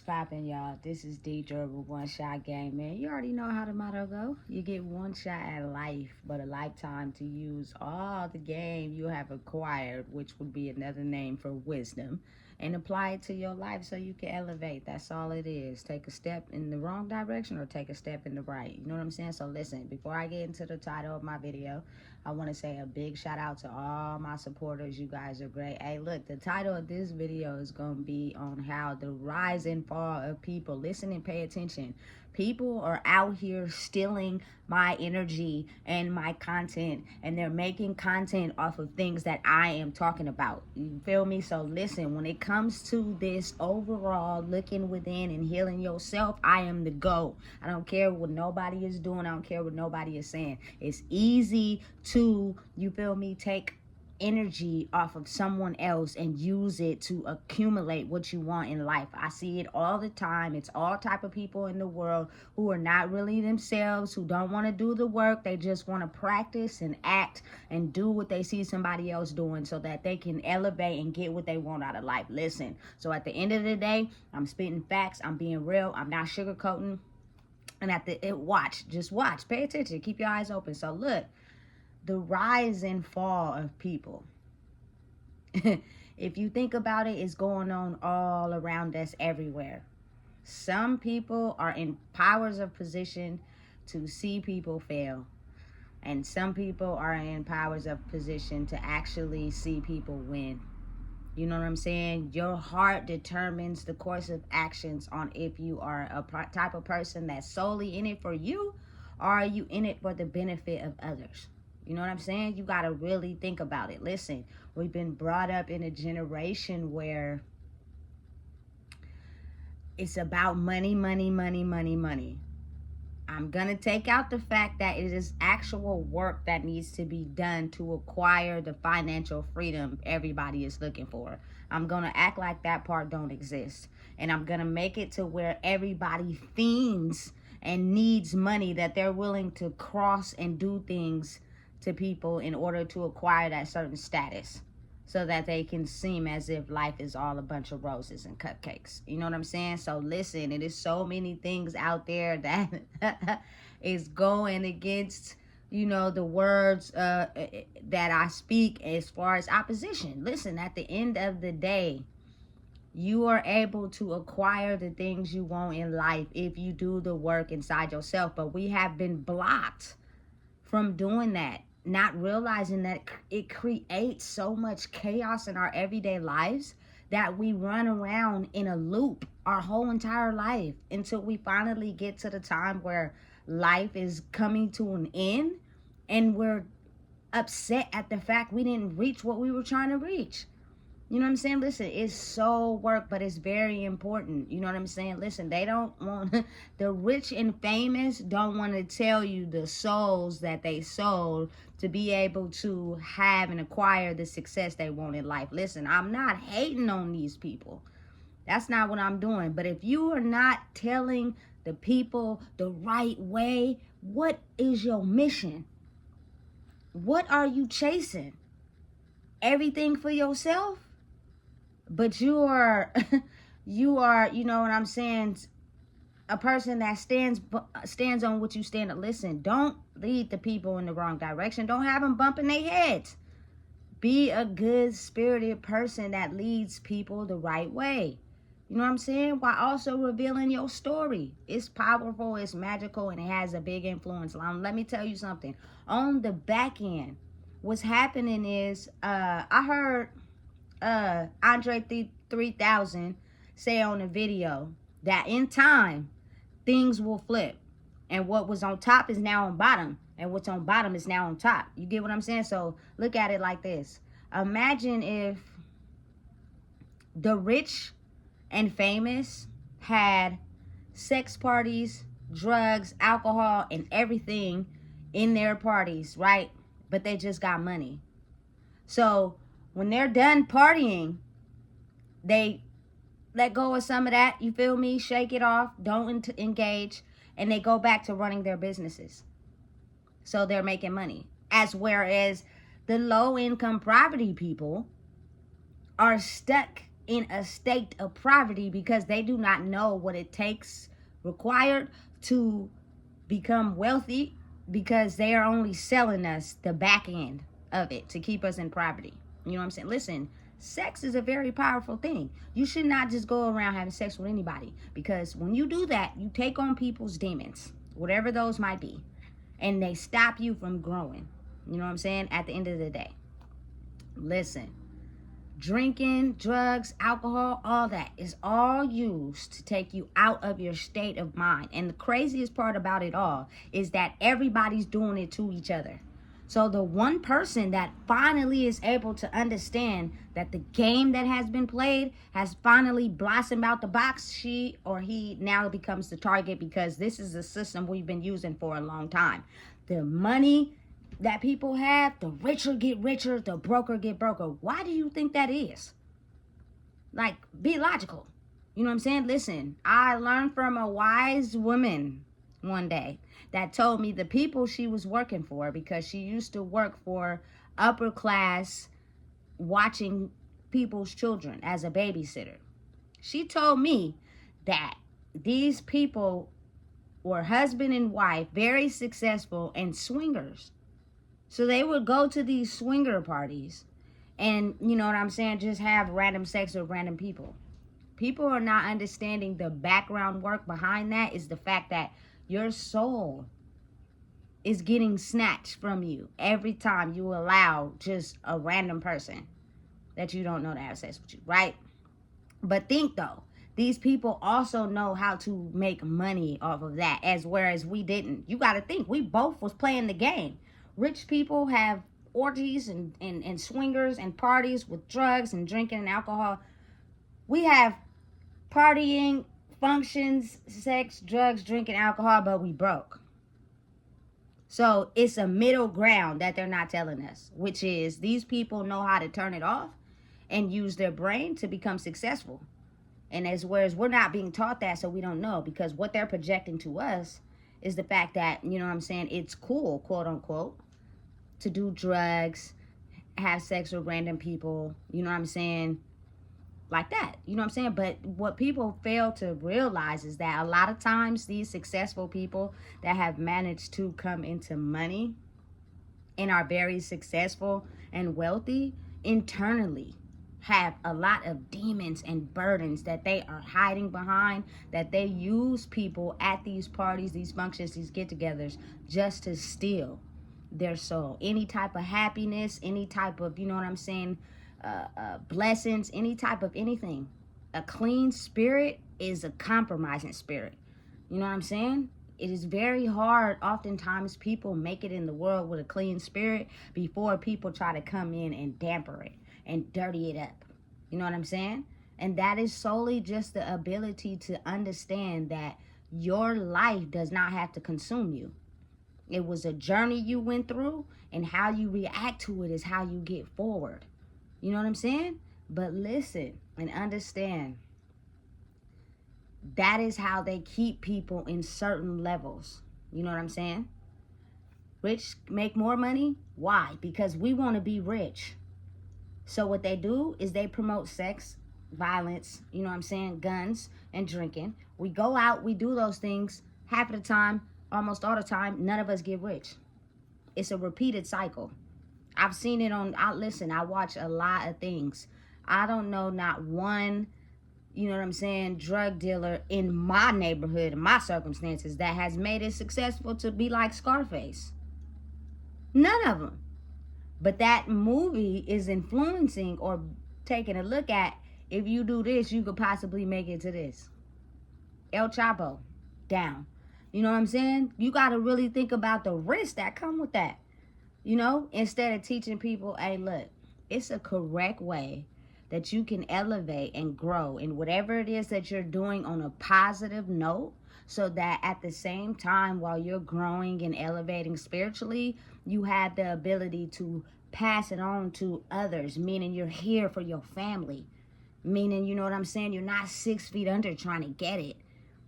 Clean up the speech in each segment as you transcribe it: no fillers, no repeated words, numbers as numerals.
Poppin', y'all. This is D Durable One Shot Game, man. You already know how the motto go. You get one shot at life, but a lifetime to use all the game you have acquired, which would be another name for wisdom, and apply it to your life so you can elevate. That's all it is. Take a step in the wrong direction or take a step in the right. You know what I'm saying? So listen, before I get into the title of my video, I want to say a big shout out to all my supporters. You guys are great. Hey, look, the title of this video is going to be on how the rise and fall of people. Listen and pay attention. People are out here stealing my energy and my content, and they're making content off of things that I am talking about. You feel me? So listen, when it comes to this overall looking within and healing yourself, I am the go. I don't care what nobody is doing. I don't care what nobody is saying. It's easy to, you feel me, take energy off of someone else and use it to accumulate what you want in life. I see it all the time. It's all type of people in the world who are not really themselves, who don't want to do the work. They just want to practice and act and do what they see somebody else doing so that they can elevate and get what they want out of life. Listen, so at the end of the day, I'm spitting facts. I'm being real. I'm not sugarcoating. And just watch, pay attention, keep your eyes open. So look, the rise and fall of people. If you think about it, it's going on all around us everywhere. Some people are in powers of position to see people fail. And some people are in powers of position to actually see people win. You know what I'm saying? Your heart determines the course of actions on if you are a type of person that's solely in it for you, or are you in it for the benefit of others? You know what I'm saying? You got to really think about it. Listen, we've been brought up in a generation where it's about money, money, money, money, money. I'm going to take out the fact that it is actual work that needs to be done to acquire the financial freedom everybody is looking for. I'm going to act like that part don't exist. And I'm going to make it to where everybody thinks and needs money, that they're willing to cross and do things to people in order to acquire that certain status, so that they can seem as if life is all a bunch of roses and cupcakes. You know what I'm saying? So listen, it is so many things out there that is going against, you know, the words that I speak as far as opposition. Listen, at the end of the day, you are able to acquire the things you want in life if you do the work inside yourself. But we have been blocked from doing that, not realizing that it creates so much chaos in our everyday lives that we run around in a loop our whole entire life until we finally get to the time where life is coming to an end and we're upset at the fact we didn't reach what we were trying to reach. You know what I'm saying? Listen, it's so work, but it's very important. You know what I'm saying? Listen, they don't want, the rich and famous don't want to tell you the souls that they sold to be able to have and acquire the success they want in life. Listen, I'm not hating on these people. That's not what I'm doing. But if you are not telling the people the right way, what is your mission? What are you chasing? Everything for yourself? But you are, you know what I'm saying, a person that stands on what you stand to. Listen, don't lead the people in the wrong direction. Don't have them bumping their heads. Be a good spirited person that leads people the right way. You know what I'm saying? While also revealing your story. It's powerful, it's magical, and it has a big influence. Let me tell you something. On the back end, what's happening is, I heard Andre 3000 say on the video that in time things will flip, and what was on top is now on bottom, and what's on bottom is now on top. You get what I'm saying? So look at it like this. Imagine if the rich and famous had sex parties, drugs, alcohol, and everything in their parties, right? But they just got money. So when they're done partying, they let go of some of that, you feel me? Shake it off, don't engage, and they go back to running their businesses. So they're making money. Whereas the low income poverty people are stuck in a state of poverty because they do not know what it takes required to become wealthy, because they are only selling us the back end of it to keep us in poverty. You know what I'm saying? Listen, sex is a very powerful thing. You should not just go around having sex with anybody, because when you do that, you take on people's demons, whatever those might be, and they stop you from growing. You know what I'm saying? At the end of the day, listen, drinking, drugs, alcohol, all that is all used to take you out of your state of mind. And the craziest part about it all is that everybody's doing it to each other. So the one person that finally is able to understand that the game that has been played has finally blossomed out the box, she or he now becomes the target, because this is a system we've been using for a long time. The money that people have, the richer get richer, the broker get broker. Why do you think that is? Like, be logical. You know what I'm saying? Listen, I learned from a wise woman one day that told me the people she was working for, because she used to work for upper class watching people's children as a babysitter. She told me that these people were husband and wife, very successful, and swingers. So they would go to these swinger parties and, you know what I'm saying, just have random sex with random people. People are not understanding the background work behind that is the fact that your soul is getting snatched from you every time you allow just a random person that you don't know to have sex with you, right? But think though, these people also know how to make money off of that, as whereas we didn't. You got to think, we both was playing the game. Rich people have orgies and swingers and parties with drugs and drinking and alcohol. We have partying, functions, sex, drugs, drinking, alcohol, but we broke. So it's a middle ground that they're not telling us, which is these people know how to turn it off and use their brain to become successful. And as whereas we're not being taught that, so we don't know, because what they're projecting to us is the fact that, you know what I'm saying, it's cool, quote unquote, to do drugs, have sex with random people, you know what I'm saying, like that, you know what I'm saying? But what people fail to realize is that a lot of times these successful people that have managed to come into money and are very successful and wealthy internally have a lot of demons and burdens that they are hiding behind, that they use people at these parties, these functions, these get-togethers just to steal their soul. Any type of happiness, any type of, you know what I'm saying, blessings, any type of anything. A clean spirit is a compromising spirit. You know what I'm saying? It is very hard. Oftentimes people make it in the world with a clean spirit before people try to come in and damper it and dirty it up. You know what I'm saying? And that is solely just the ability to understand that your life does not have to consume you. It was a journey you went through, and how you react to it is how you get forward. You know what I'm saying? But listen and understand, that is how they keep people in certain levels. You know what I'm saying? Rich make more money. Why? Because we want to be rich. So what they do is they promote sex, violence, you know what I'm saying, guns, and drinking. We go out, we do those things. Half of the time, almost all the time, none of us get rich. It's a repeated cycle. I've seen it on, I watch a lot of things. I don't know not one, you know what I'm saying, drug dealer in my neighborhood, in my circumstances, that has made it successful to be like Scarface. None of them. But that movie is influencing or taking a look at, if you do this, you could possibly make it to this. El Chapo, down. You know what I'm saying? You got to really think about the risks that come with that. You know, instead of teaching people, hey, look, it's a correct way that you can elevate and grow in whatever it is that you're doing on a positive note, so that at the same time, while you're growing and elevating spiritually, you have the ability to pass it on to others, meaning you're here for your family, meaning, you know what I'm saying, you're not 6 feet under trying to get it.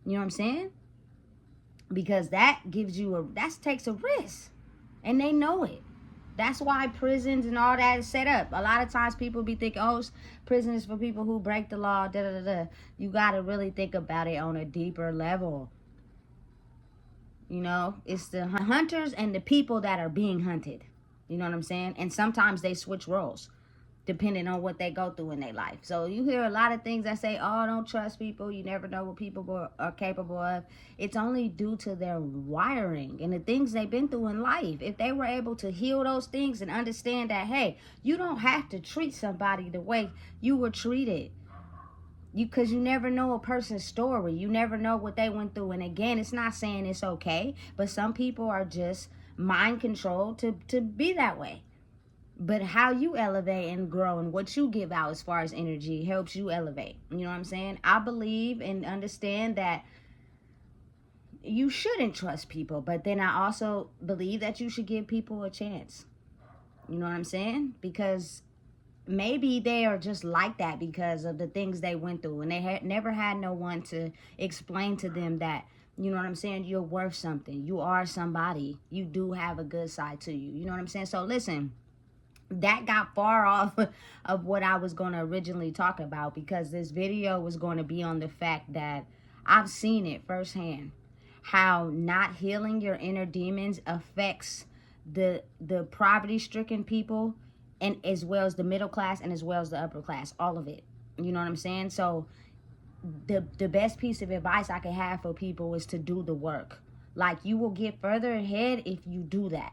You know what I'm saying? Because that gives you that takes a risk, and they know it. That's why prisons and all that is set up. A lot of times people be thinking, oh, prison is for people who break the law, da da da da. You got to really think about it on a deeper level. You know, it's the hunters and the people that are being hunted. You know what I'm saying? And sometimes they switch roles depending on what they go through in their life. So you hear a lot of things that say, oh, don't trust people. You never know what people are capable of. It's only due to their wiring and the things they've been through in life. If they were able to heal those things and understand that, hey, you don't have to treat somebody the way you were treated. Because you never know a person's story. You never know what they went through. And again, it's not saying it's okay, but some people are just mind controlled to be that way. But how you elevate and grow and what you give out as far as energy helps you elevate. You know what I'm saying? I believe and understand that you shouldn't trust people, but then I also believe that you should give people a chance. You know what I'm saying? Because maybe they are just like that because of the things they went through, and they had never had no one to explain to them that, you know what I'm saying, you're worth something. You are somebody. You do have a good side to you. You know what I'm saying? So listen, that got far off of what I was going to originally talk about, because this video was going to be on the fact that I've seen it firsthand, how not healing your inner demons affects the poverty-stricken people, and as well as the middle class and as well as the upper class, all of it. You know what I'm saying? So the best piece of advice I could have for people is to do the work. Like, you will get further ahead if you do that.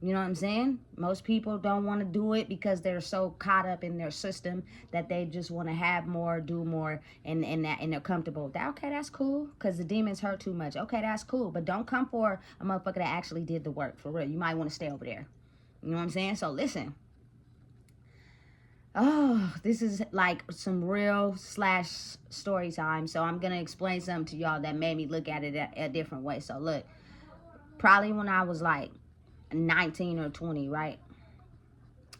You know what I'm saying? Most people don't want to do it because they're so caught up in their system that they just want to have more, do more, and they're comfortable with that. Okay, that's cool, because the demons hurt too much. Okay, that's cool, but don't come for a motherfucker that actually did the work, for real. You might want to stay over there. You know what I'm saying? So listen. Oh, this is like some real / story time. So I'm going to explain something to y'all that made me look at it a different way. So look, probably when I was like 19 or 20, right?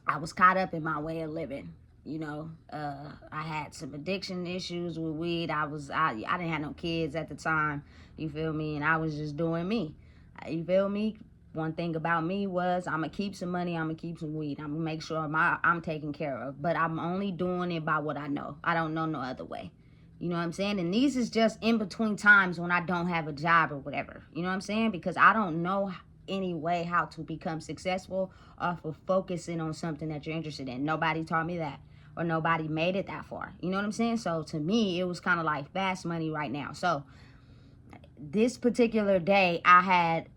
I was caught up in my way of living. You know, I had some addiction issues with weed. I didn't have no kids at the time. You feel me? And I was just doing me. You feel me? One thing about me was, I'm going to keep some money. I'm going to keep some weed. I'm going to make sure I'm taken care of. But I'm only doing it by what I know. I don't know no other way. You know what I'm saying? And these is just in between times when I don't have a job or whatever. You know what I'm saying? Because I don't know any way how to become successful off of focusing on something that you're interested in. Nobody taught me that, or nobody made it that far. You know what I'm saying? So to me, it was kind of like fast money right now. So this particular day, I had,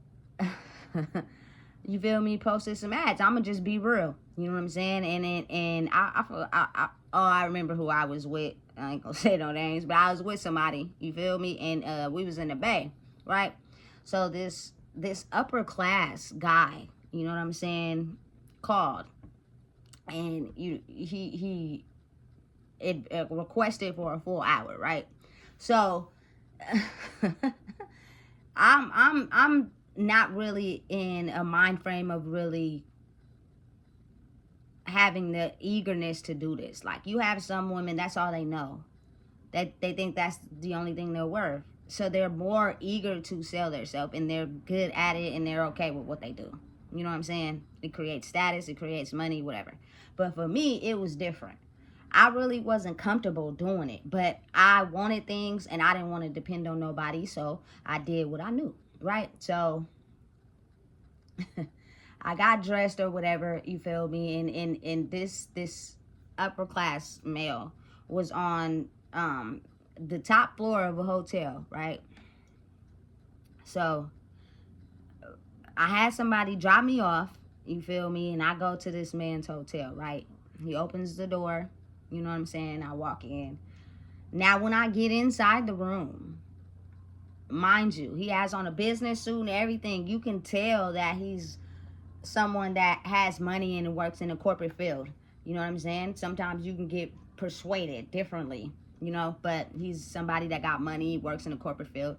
you feel me, posted some ads. I'm gonna just be real. You know what I'm saying? And I remember who I was with. I ain't gonna say no names, but I was with somebody. You feel me? And we was in the Bay, right? So this upper class guy, you know what I'm saying, called, and he requested for a full hour, right? So I'm not really in a mind frame of really having the eagerness to do this. Like, you have some women, that's all they know. That they think that's the only thing they're worth. So they're more eager to sell themselves, and they're good at it, and they're okay with what they do. You know what I'm saying? It creates status, it creates money, whatever. But for me, it was different. I really wasn't comfortable doing it, but I wanted things, and I didn't want to depend on nobody, so I did what I knew, right? So I got dressed or whatever, you feel me, and this upper class male was on the top floor of a hotel, right? So I had somebody drop me off, you feel me, and I go to this man's hotel, right? He opens the door, you know what I'm saying? I walk in. Now, when I get inside the room, mind you, he has on a business suit and everything. You can tell that he's someone that has money and works in the corporate field. You know what I'm saying? Sometimes you can get persuaded differently, you know, but he's somebody that got money, works in the corporate field.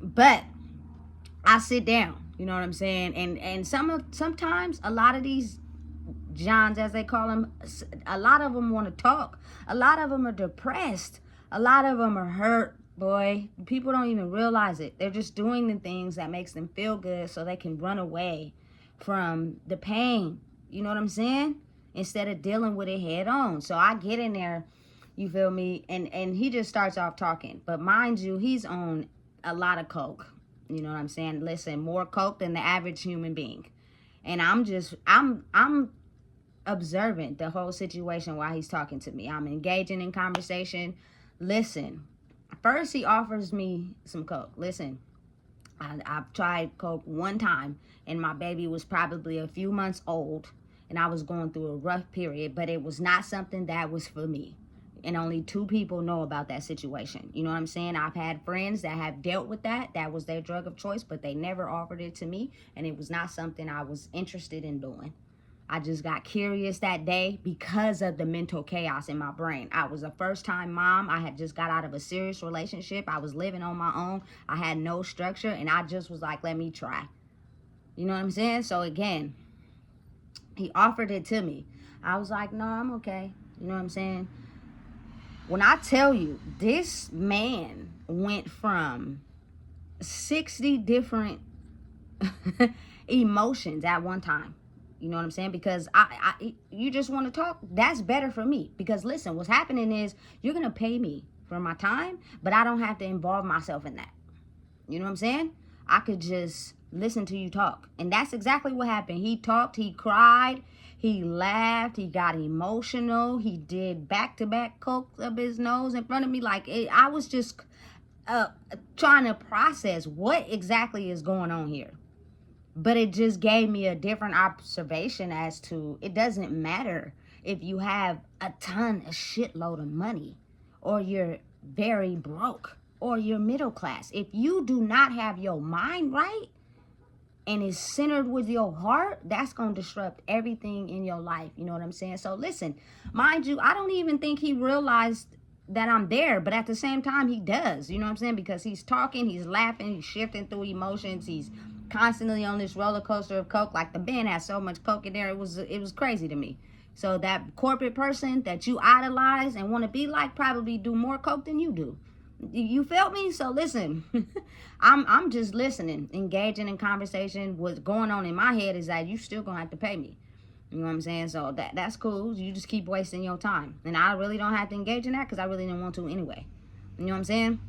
But I sit down, you know what I'm saying? And sometimes a lot of these Johns, as they call them, a lot of them want to talk. A lot of them are depressed. A lot of them are hurt, boy. People don't even realize it. They're just doing the things that makes them feel good so they can run away from the pain. You know what I'm saying? Instead of dealing with it head on. So I get in there, you feel me? And he just starts off talking. But mind you, he's on a lot of coke. You know what I'm saying? Listen, more coke than the average human being. And I'm observant the whole situation while he's talking to me. I'm engaging in conversation. Listen, first he offers me some coke. Listen, I've tried coke one time, and my baby was probably a few months old, and I was going through a rough period, but it was not something that was for me. And only 2 people know about that situation. You know what I'm saying? I've had friends that have dealt with that. That was their drug of choice, but they never offered it to me, and it was not something I was interested in doing. I just got curious that day because of the mental chaos in my brain. I was a first-time mom. I had just got out of a serious relationship. I was living on my own. I had no structure, and I just was like, let me try. You know what I'm saying? So again, he offered it to me. I was like, no, I'm okay. You know what I'm saying? When I tell you, this man went from 60 different emotions at one time. You know what I'm saying? Because you just want to talk. That's better for me. Because listen, what's happening is you're going to pay me for my time, but I don't have to involve myself in that. You know what I'm saying? I could just listen to you talk. And that's exactly what happened. He talked, he cried, he laughed, he got emotional. He did back-to-back coke up his nose in front of me. I was just trying to process what exactly is going on here. But it just gave me a different observation as to it doesn't matter if you have a shitload of money, or you're very broke, or you're middle class. If you do not have your mind right and is centered with your heart, that's going to disrupt everything in your life. You know what I'm saying? So listen, mind you, I don't even think he realized that I'm there, but at the same time he does. You know what I'm saying? Because he's talking, he's laughing, he's shifting through emotions, he's constantly on this roller coaster of coke. Like, the man has so much coke in there, it was crazy to me. So that corporate person that you idolize and want to be like probably do more coke than you do. You felt me? So listen, I'm just listening, engaging in conversation. What's going on in my head is that you still gonna have to pay me. You know what I'm saying? So that's cool. You just keep wasting your time, and I really don't have to engage in that because I really didn't want to anyway. You know what I'm saying?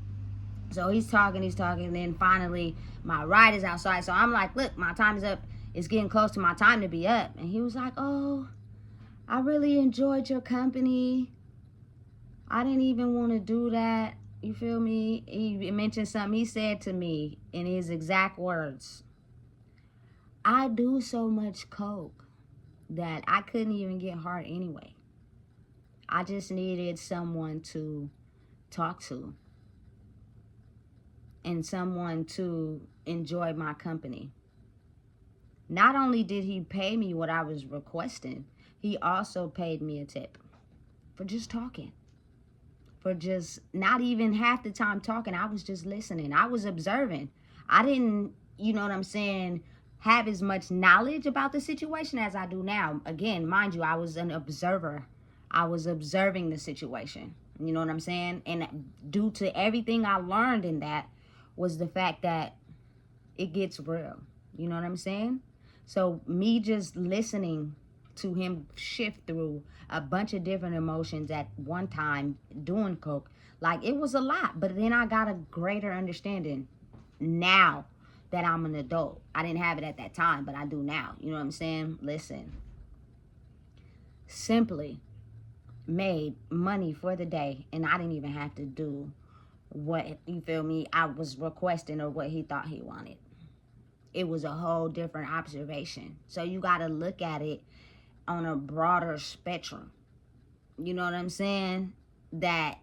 So he's talking, and then finally my ride is outside. So I'm like, look, my time is up. It's getting close to my time to be up. And he was like, oh, I really enjoyed your company. I didn't even want to do that. You feel me? He mentioned something. He said to me in his exact words, I do so much coke that I couldn't even get hard anyway. I just needed someone to talk to and someone to enjoy my company. Not only did he pay me what I was requesting, he also paid me a tip for just talking. For just not even half the time talking. I was just listening. I was observing. I didn't, you know what I'm saying, have as much knowledge about the situation as I do now. Again, mind you, I was an observer. I was observing the situation. You know what I'm saying? And due to everything I learned in that was the fact that it gets real. You know what I'm saying? So me just listening to him shift through a bunch of different emotions at one time doing coke, like, it was a lot. But then I got a greater understanding now that I'm an adult. I didn't have it at that time, but I do now. You know what I'm saying? Listen, simply made money for the day, and I didn't even have to do what, you feel me, I was requesting or what he thought he wanted. It was a whole different observation. So you got to look at it on a broader spectrum. You know what I'm saying? That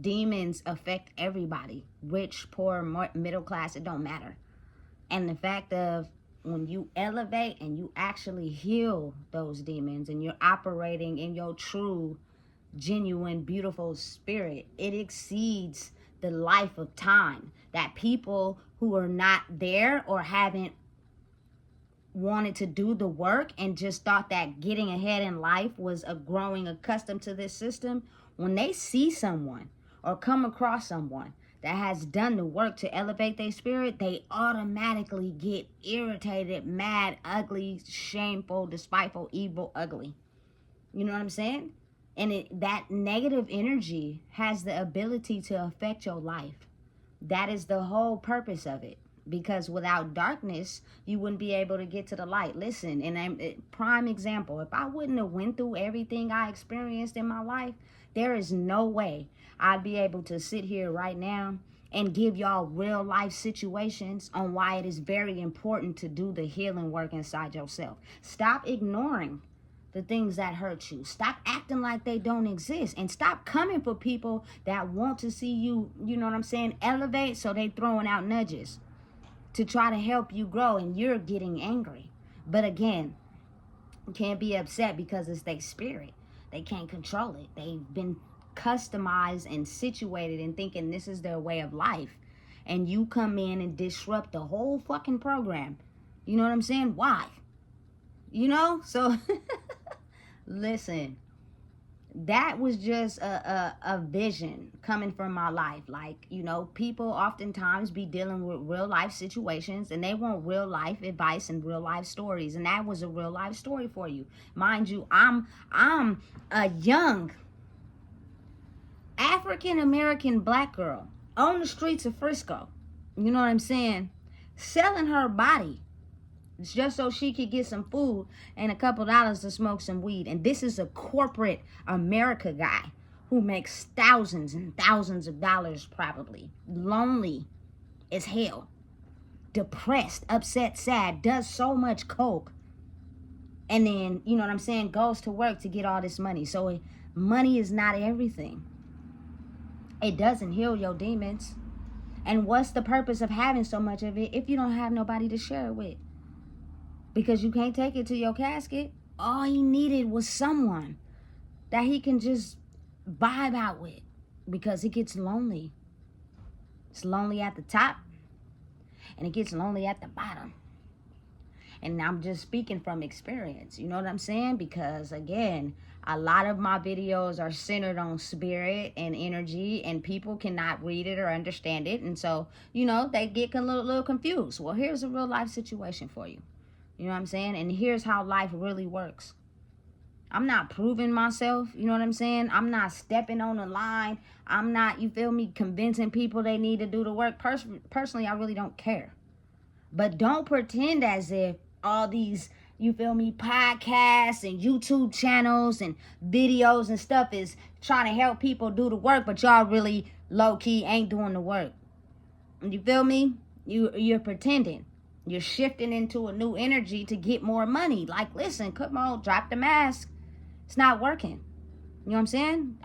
demons affect everybody. Rich, poor, middle class, it don't matter. And the fact of when you elevate and you actually heal those demons and you're operating in your true, genuine, beautiful spirit, it exceeds the life of time. That people who are not there or haven't wanted to do the work and just thought that getting ahead in life was a growing accustomed to this system, when they see someone or come across someone that has done the work to elevate their spirit, they automatically get irritated, mad, ugly, shameful, despiteful, evil, ugly. You know what I'm saying? And that negative energy has the ability to affect your life. That is the whole purpose of it. Because without darkness, you wouldn't be able to get to the light. Listen, and prime example, if I wouldn't have went through everything I experienced in my life, there is no way I'd be able to sit here right now and give y'all real life situations on why it is very important to do the healing work inside yourself. Stop ignoring the things that hurt you. Stop acting like they don't exist, and stop coming for people that want to see you, you know what I'm saying, elevate, so they throwing out nudges to try to help you grow, and you're getting angry. But again, you can't be upset because it's their spirit. They can't control it. They've been customized and situated and thinking this is their way of life. And you come in and disrupt the whole fucking program. You know what I'm saying? Why? You know? So, listen. That was just a vision coming from my life. Like, you know, people oftentimes be dealing with real life situations and they want real life advice and real life stories. And that was a real life story for you. Mind you, I'm a young African American black girl on the streets of Frisco. You know what I'm saying? Selling her body. It's just so she could get some food and a couple dollars to smoke some weed. And this is a corporate America guy who makes thousands and thousands of dollars probably. Lonely as hell. Depressed, upset, sad, does so much coke. And then, you know what I'm saying, goes to work to get all this money. So money is not everything. It doesn't heal your demons. And what's the purpose of having so much of it if you don't have nobody to share it with? Because you can't take it to your casket. All he needed was someone that he can just vibe out with, because it gets lonely. It's lonely at the top and it gets lonely at the bottom. And I'm just speaking from experience, you know what I'm saying? Because again, a lot of my videos are centered on spirit and energy, and people cannot read it or understand it. And so, you know, they get a little confused. Well, here's a real life situation for you. You know what I'm saying? And here's how life really works. I'm not proving myself. You know what I'm saying? I'm not stepping on the line. I'm not, you feel me, convincing people they need to do the work. Personally, I really don't care. But don't pretend as if all these, you feel me, podcasts and YouTube channels and videos and stuff is trying to help people do the work, but y'all really low-key ain't doing the work. You feel me? You're pretending. You're shifting into a new energy to get more money. Like, listen, come on, drop the mask. It's not working. You know what I'm saying?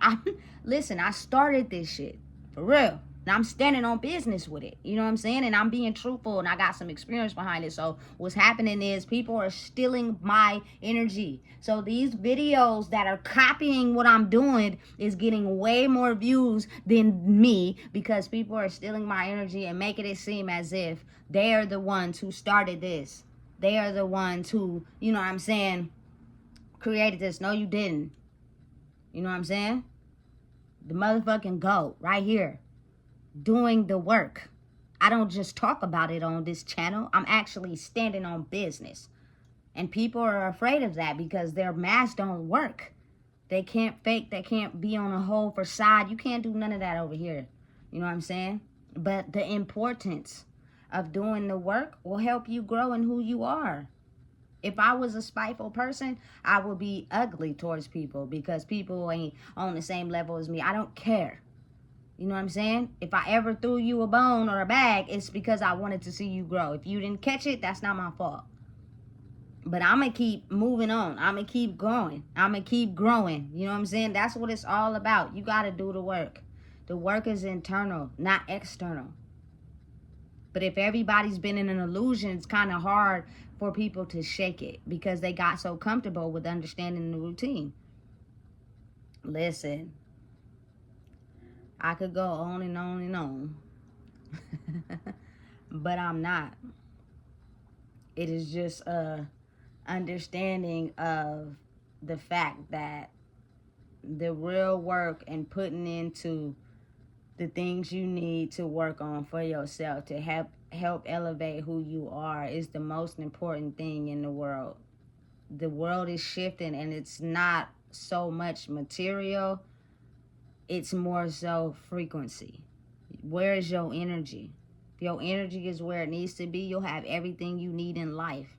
Listen, I started this shit. For real. And I'm standing on business with it. You know what I'm saying? And I'm being truthful, and I got some experience behind it. So what's happening is people are stealing my energy. So these videos that are copying what I'm doing is getting way more views than me, because people are stealing my energy and making it seem as if they are the ones who started this. They are the ones who, you know what I'm saying, created this. No, you didn't. You know what I'm saying? The motherfucking GOAT right here doing the work. I don't just talk about it on this channel. I'm actually standing on business. And people are afraid of that because their masks don't work. They can't fake. They can't be on a whole facade. You can't do none of that over here. You know what I'm saying? But the importance of doing the work will help you grow in who you are. If I was a spiteful person, I would be ugly towards people because people ain't on the same level as me. I don't care. You know what I'm saying? If I ever threw you a bone or a bag, it's because I wanted to see you grow. If you didn't catch it, that's not my fault. But I'm going to keep moving on. I'm going to keep going. I'm going to keep growing. You know what I'm saying? That's what it's all about. You got to do the work. The work is internal, not external. But if everybody's been in an illusion, it's kind of hard for people to shake it because they got so comfortable with understanding the routine. Listen, I could go on and on and on, but I'm not. It is just a understanding of the fact that the real work and putting into the things you need to work on for yourself to help elevate who you are is the most important thing in the world. The world is shifting, and it's not so much material, it's more so frequency. Where is your energy? If your energy is where it needs to be, you'll have everything you need in life.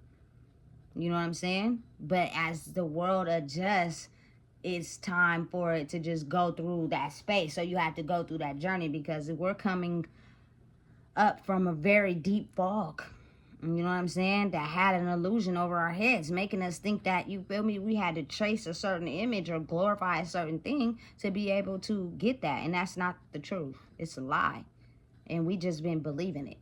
You know what I'm saying? But as the world adjusts, it's time for it to just go through that space. So you have to go through that journey, because we're coming up from a very deep fog. You know what I'm saying? That had an illusion over our heads, making us think that, you feel me, we had to trace a certain image or glorify a certain thing to be able to get that. And that's not the truth. It's a lie. And we just been believing it.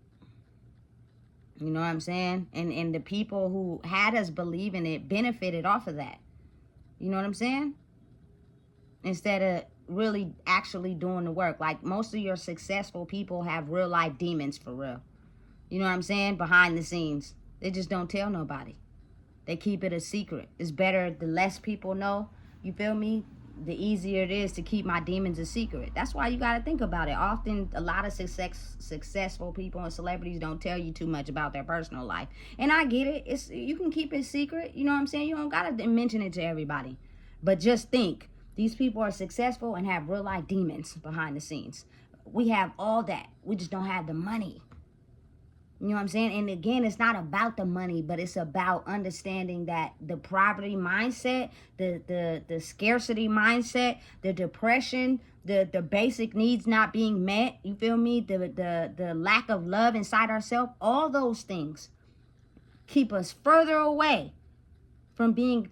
You know what I'm saying? And the people who had us believing it benefited off of that. You know what I'm saying? Instead of really actually doing the work. Like, most of your successful people have real life demons, for real. You know what I'm saying? Behind the scenes. They just don't tell nobody. They keep it a secret. It's better the less people know, you feel me, the easier it is to keep my demons a secret. That's why you got to think about it. Often, a lot of successful people and celebrities don't tell you too much about their personal life. And I get it. You can keep it secret. You know what I'm saying? You don't got to mention it to everybody. But just think, these people are successful and have real life demons behind the scenes. We have all that. We just don't have the money. You know what I'm saying? And again, it's not about the money, but it's about understanding that the poverty mindset, the scarcity mindset, the depression, the basic needs not being met, you feel me? The lack of love inside ourselves, all those things keep us further away from being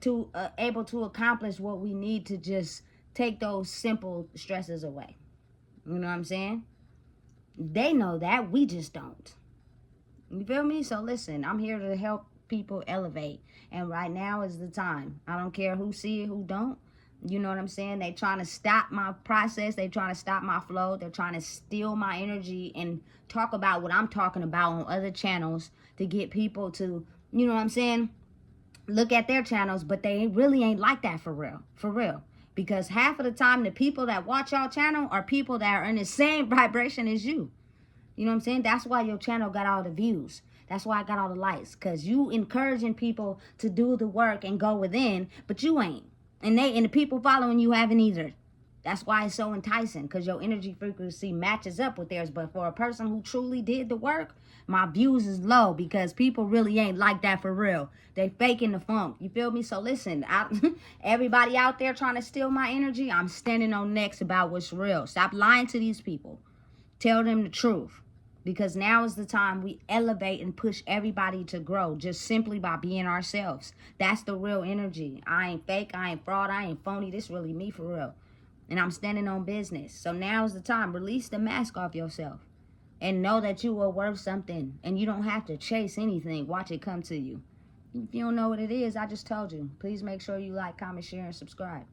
able to accomplish what we need to just take those simple stresses away. You know what I'm saying? They know that, we just don't. You feel me? So listen, I'm here to help people elevate. And right now is the time. I don't care who see it, who don't. You know what I'm saying? They trying to stop my process. They trying to stop my flow. They're trying to steal my energy and talk about what I'm talking about on other channels to get people to, you know what I'm saying, look at their channels. But they really ain't like that for real. For real. Because half of the time, the people that watch y'all channel are people that are in the same vibration as you. You know what I'm saying? That's why your channel got all the views. That's why I got all the likes. Because you encouraging people to do the work and go within, but you ain't. And the people following you haven't either. That's why it's so enticing, because your energy frequency matches up with theirs. But for a person who truly did the work, my views is low, because people really ain't like that for real. They faking the funk. You feel me? So listen, everybody out there trying to steal my energy, I'm standing on next about what's real. Stop lying to these people. Tell them the truth. Because now is the time we elevate and push everybody to grow, just simply by being ourselves. That's the real energy. I ain't fake, I ain't fraud, I ain't phony. This really me for real. And I'm standing on business. So now is the time. Release the mask off yourself. And know that you are worth something. And you don't have to chase anything. Watch it come to you. If you don't know what it is, I just told you. Please make sure you like, comment, share, and subscribe.